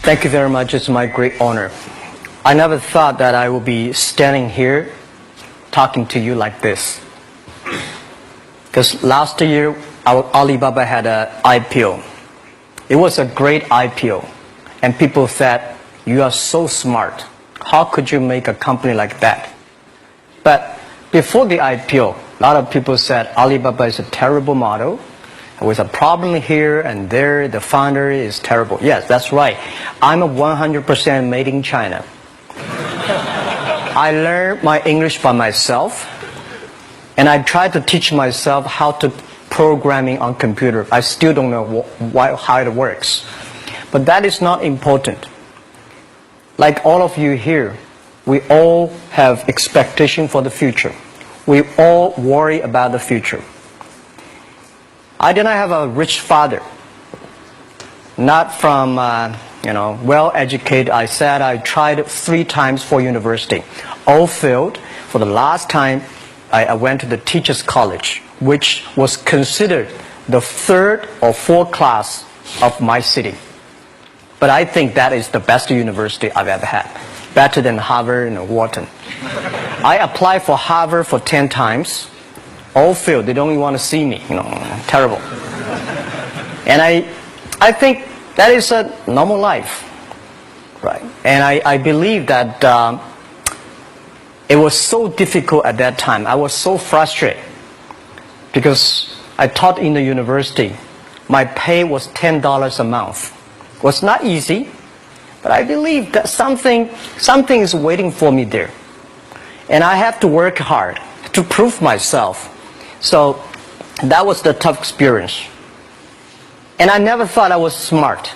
Thank you very much. It's my great honor. I never thought that I would be standing here talking to you like this. Because last year, Alibaba had an IPO. It was a great IPO. And people said, you are so smart. How could you make a company like that? But before the IPO, a lot of people said Alibaba is a terrible model. With a problem here and there, the founder is terrible. Yes, that's right. I'm a 100% made in China. I learned my English by myself, and I tried to teach myself how to programming on computer. I still don't know how it works. But that is not important. Like all of you here, we all have expectation for the future. We all worry about the future. I did not have a rich father, not from, well-educated. I said I tried 3 times for university. All failed. For the last time, I went to the teacher's college, which was considered the 3rd or 4th class of my city. But I think that is the best university I've ever had. Better than Harvard and Wharton. I applied for Harvard for 10 times. All failed. They don't even want to see me. Terrible. And I think that is a normal life, right? And I believe that it was so difficult at that time. I was so frustrated because I taught in the university. My pay was $10 a month. It was not easy, but I believe that something is waiting for me there, and I have to work hard to prove myself. So that was the tough experience. And I never thought I was smart.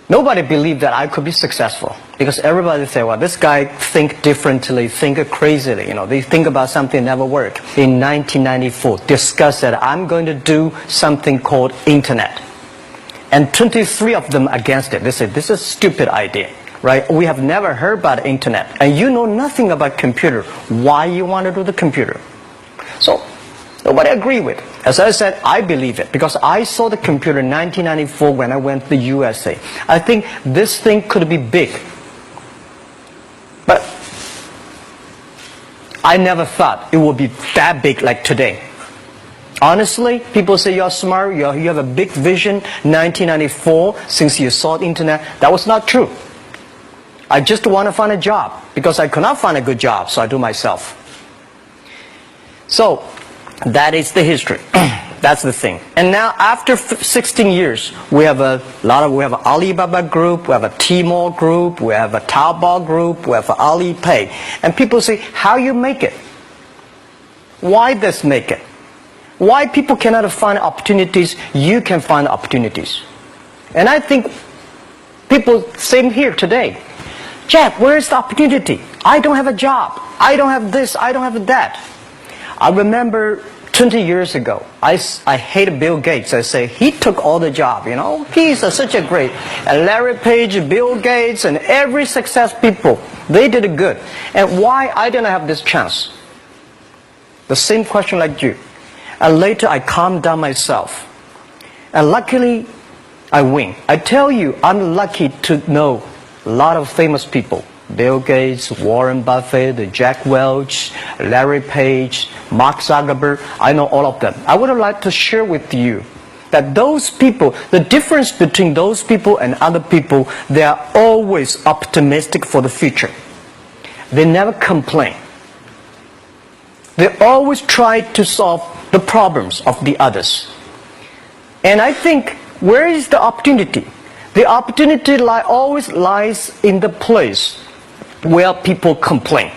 Nobody believed that I could be successful, because everybody said, well, this guy think differently, think crazily. They think about something never work. In 1994, discussed that I'm going to do something called internet. And 23 of them against it. They said, this is a stupid idea. Right? We have never heard about internet, and you know nothing about computer. Why you want to do the computer? So nobody agreed with it. As I said, I believe it because I saw the computer in 1994 when I went to the USA. I think this thing could be big, but I never thought it would be that big like today. Honestly, people say you're smart, you have a big vision. 1994, since you saw the internet, that was not true. I just want to find a job because I could not find a good job, so I do myself. So that is the history. That's the thing. And now after 16 years, we have an Alibaba group, we have a Tmall group, we have a Taobao group, we have Alipay. And people say, how you make it? Why this make it? Why people cannot find opportunities, you can find opportunities. And I think people, same here today. Jack, where is the opportunity? I don't have a job. I don't have this. I don't have that. I remember 20 years ago, I hated Bill Gates. I say, he took all the job, He's such a great. And Larry Page, Bill Gates, and every success people, they did it good. And why I didn't have this chance? The same question like you. And later I calmed down myself. And luckily, I win. I tell you, I'm lucky to know a lot of famous people. Bill Gates, Warren Buffett, Jack Welch, Larry Page, Mark Zuckerberg. I know all of them. I would like to share with you that those people, the difference between those people and other people, they are always optimistic for the future. They never complain. They always try to solve the problems of the others. And I think, where is the opportunity? The opportunity always lies in the place where people complain.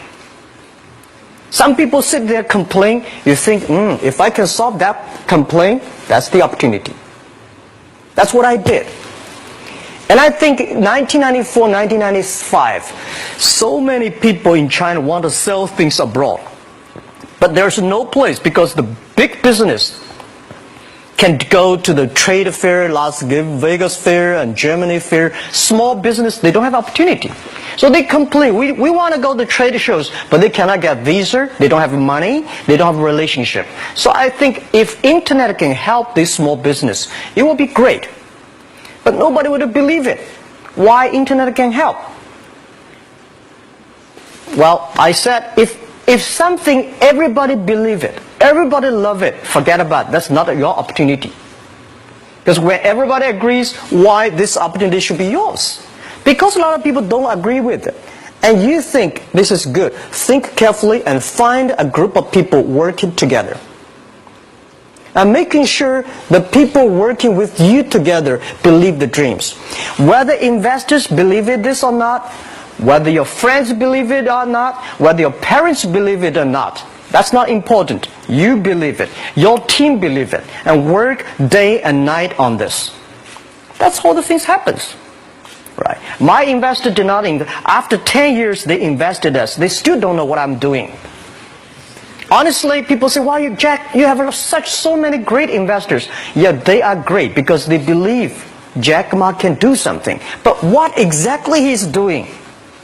Some people sit there complain. You think, if I can solve that complaint, that's the opportunity. That's what I did. And I think 1994, 1995, so many people in China want to sell things abroad. But there's no place because the big business can go to the trade fair, Las Vegas fair and Germany fair. Small business, they don't have opportunity. So they complain, we want to go to trade shows, but they cannot get visa, they don't have money, they don't have a relationship. So I think if internet can help this small business, it will be great. But nobody would believe it. Why internet can help? Well, I said, if something, everybody believe it, everybody love it, forget about it. That's not your opportunity. Because when everybody agrees, why this opportunity should be yours? Because a lot of people don't agree with it. And you think this is good. Think carefully and find a group of people working together. And making sure the people working with you together believe the dreams. Whether investors believe it this or not, whether your friends believe it or not, whether your parents believe it or not, that's not important. You believe it. Your team believe it. And work day and night on this. That's how the things happens. Right. My investor did not after 10 years they invested us. They still don't know what I'm doing. Honestly, people say, "Why you, Jack, you have so many great investors." Yeah, they are great because they believe Jack Ma can do something. But what exactly he's doing,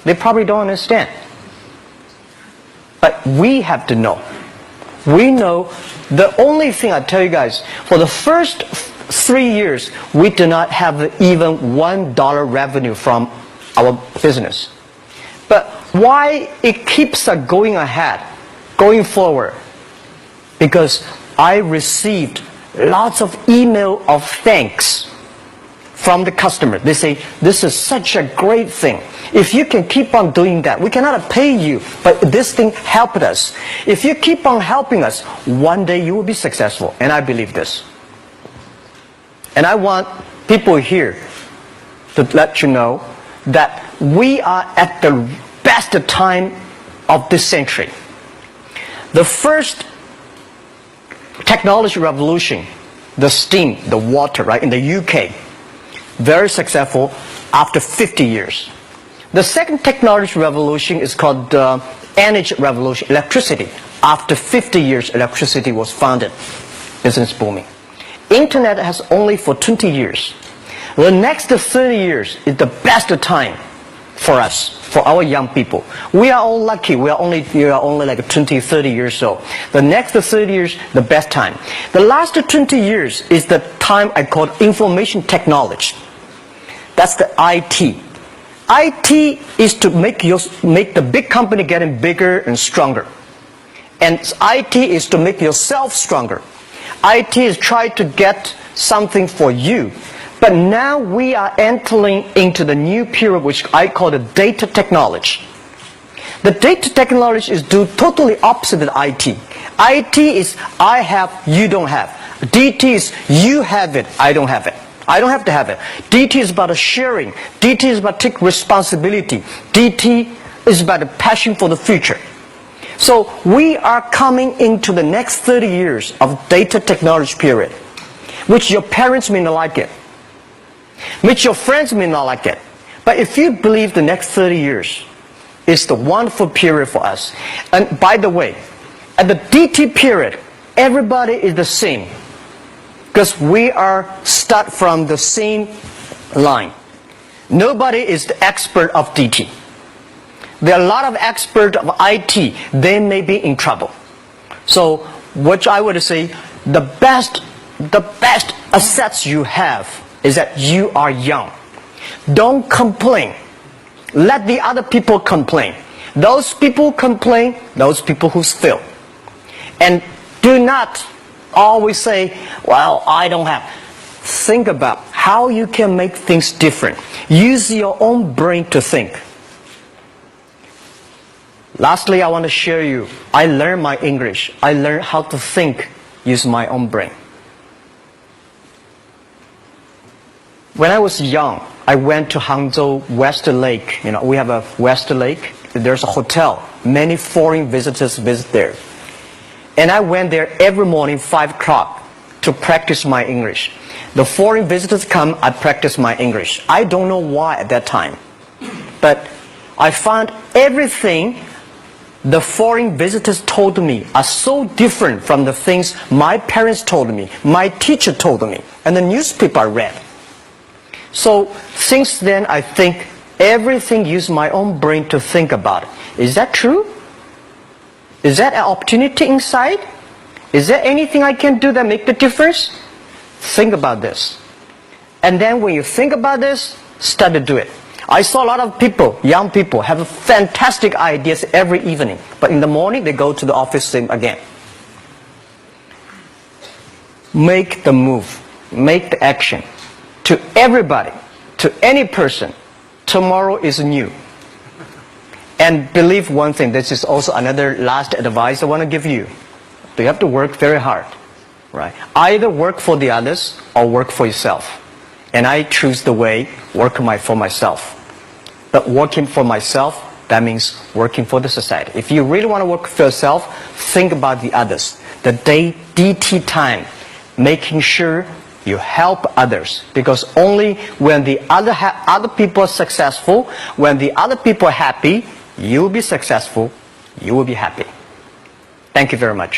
they probably don't understand. But we have to know. We know the only thing I tell you guys, for the first 3 years, we do not have even $1 revenue from our business. But why it keeps us going ahead, going forward? Because I received lots of email of thanks from the customer. They say, "This is such a great thing. If you can keep on doing that, we cannot pay you, but this thing helped us. If you keep on helping us, one day you will be successful." And I believe this. And I want people here to let you know that we are at the best time of this century. The first technology revolution, the steam, the water, right, in the UK, very successful after 50 years. The second technology revolution is called energy revolution, electricity. After 50 years, electricity was founded, business booming. Internet has only for 20 years. The next 30 years is the best time for us, for our young people. We are all lucky. We are only like 20, 30 years old. The next 30 years, the best time. The last 20 years is the time I call information technology. That's the IT. IT is to make the big company getting bigger and stronger. And IT is to make yourself stronger. IT is trying to get something for you. But now we are entering into the new period which I call the data technology. The data technology is totally opposite of IT. IT is I have, you don't have. DT is you have it, I don't have it. I don't have to have it. DT is about sharing. DT is about taking responsibility. DT is about a passion for the future. So we are coming into the next 30 years of data technology period, which your parents may not like it, which your friends may not like it. But if you believe the next 30 years is the wonderful period for us. And by the way, at the DT period, everybody is the same. Because we are start from the same line. Nobody is the expert of DT. There are a lot of experts of IT. They may be in trouble. So what I would say, the best assets you have is that you are young. Don't complain. Let the other people complain. Those people complain, those people who fail. And do not always say, "Well, I don't have." Think about how you can make things different. Use your own brain to think. Lastly, I want to share you, I learned my English. I learned how to think using my own brain. When I was young, I went to Hangzhou West Lake. You know, we have a West Lake. There's a hotel. Many foreign visitors visit there. And I went there every morning, 5 o'clock, to practice my English. The foreign visitors come, I practice my English. I don't know why at that time. But I found everything the foreign visitors told me are so different from the things my parents told me, my teacher told me, and the newspaper I read. So since then, I think everything use my own brain to think about it. Is that true? Is that an opportunity inside? Is there anything I can do that make the difference? Think about this. And then when you think about this, start to do it. I saw a lot of people, young people, have fantastic ideas every evening. But in the morning, they go to the office again. Make the move. Make the action. To everybody, to any person, tomorrow is new. And believe one thing, this is also another last advice I want to give you. You have to work very hard, right? Either work for the others or work for yourself. And I choose the way, work for myself. But working for myself, that means working for the society. If you really want to work for yourself, think about the others. The DT time, making sure you help others. Because only when the other people are successful, when the other people are happy, you will be successful, you will be happy. Thank you very much.